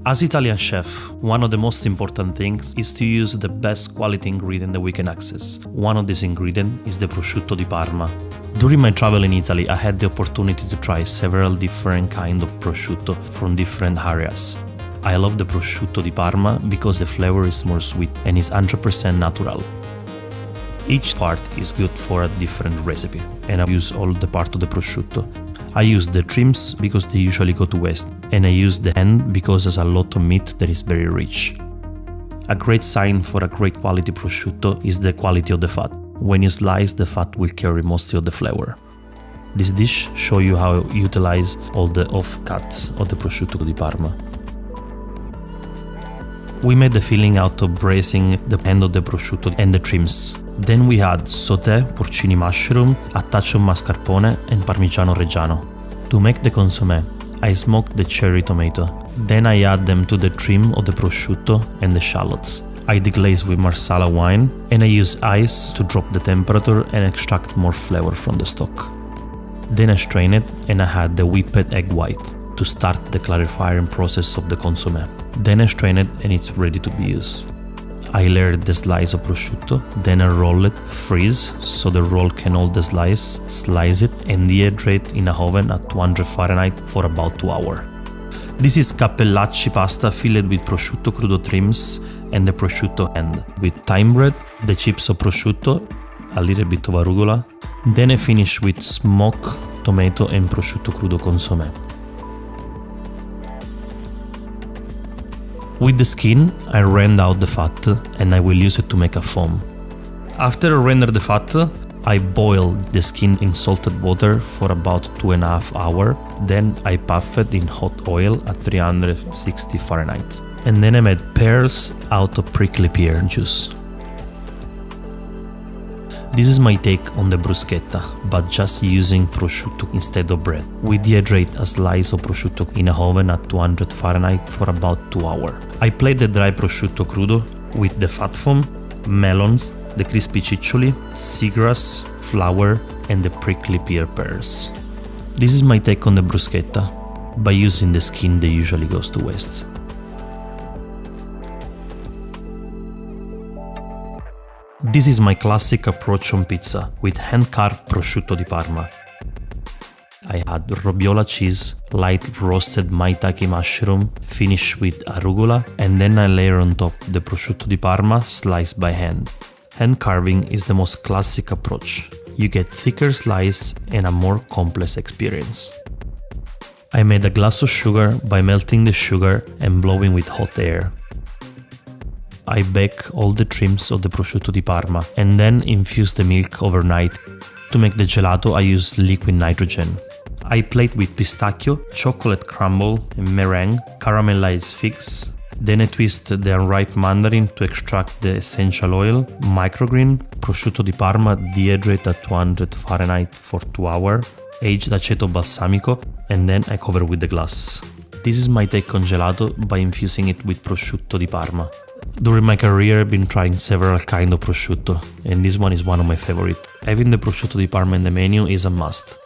As Italian chef, one of the most important things is to use the best quality ingredient that we can access. One of these ingredients is the Prosciutto di Parma. During my travel in Italy, I had the opportunity to try several different kinds of prosciutto from different areas. I love the Prosciutto di Parma because the flavor is more sweet and is 100% natural. Each part is good for a different recipe, and I use all the part of the prosciutto. I use the trims because they usually go to waste, and I use the end because there's a lot of meat that is very rich. A great sign for a great quality prosciutto is the quality of the fat. When you slice, the fat will carry most of the flavor. This dish shows you how to utilize all the off-cuts of the Prosciutto di Parma. We made the filling out of braising the end of the prosciutto and the trims. Then we add sauté porcini mushroom, a touch of mascarpone and parmigiano reggiano. To make the consommé, I smoke the cherry tomato. Then I add them to the trim of the prosciutto and the shallots. I deglaze with marsala wine and I use ice to drop the temperature and extract more flavor from the stock. Then I strain it and I add the whipped egg white to start the clarifying process of the consommé. Then I strain it and it's ready to be used. I layer the slice of prosciutto, then I roll it, freeze, so the roll can hold the slice it and dehydrate in a oven at 200 Fahrenheit for about 2 hours. This is cappellacci pasta filled with prosciutto crudo trims and the prosciutto end, with thyme bread, the chips of prosciutto, a little bit of arugula. Then I finish with smoked tomato and prosciutto crudo consommé. With the skin, I rend out the fat and I will use it to make a foam. After I render the fat, I boil the skin in salted water for about 2.5 hours. Then I puff it in hot oil at 360 Fahrenheit. And then I made pearls out of prickly pear juice. This is my take on the bruschetta, but just using prosciutto instead of bread. We dehydrate a slice of prosciutto in a oven at 200 Fahrenheit for about 2 hours. I plate the dry prosciutto crudo with the fat foam, melons, the crispy ciccioli, seagrass, flour, and the prickly pear pears. This is my take on the bruschetta. By using the skin that usually goes to waste. This is my classic approach on pizza with hand-carved prosciutto di Parma. I add robiola cheese, light roasted maitake mushroom, finish with arugula, and then I layer on top the prosciutto di Parma sliced by hand. Hand carving is the most classic approach. You get thicker slice and a more complex experience. I made a glass of sugar by melting the sugar and blowing with hot air. I bake all the trims of the prosciutto di Parma and then infuse the milk overnight. To make the gelato, I use liquid nitrogen. I plate with pistachio, chocolate crumble, meringue, caramelized figs. Then I twist the unripe mandarin to extract the essential oil, microgreen, prosciutto di Parma dehydrate at 200 Fahrenheit for 2 hours, aged aceto balsamico, and then I cover with the glass. This is my take on gelato by infusing it with prosciutto di Parma. During my career, I've been trying several kinds of prosciutto, and this one is one of my favorites. Having the prosciutto di Parma in the menu is a must.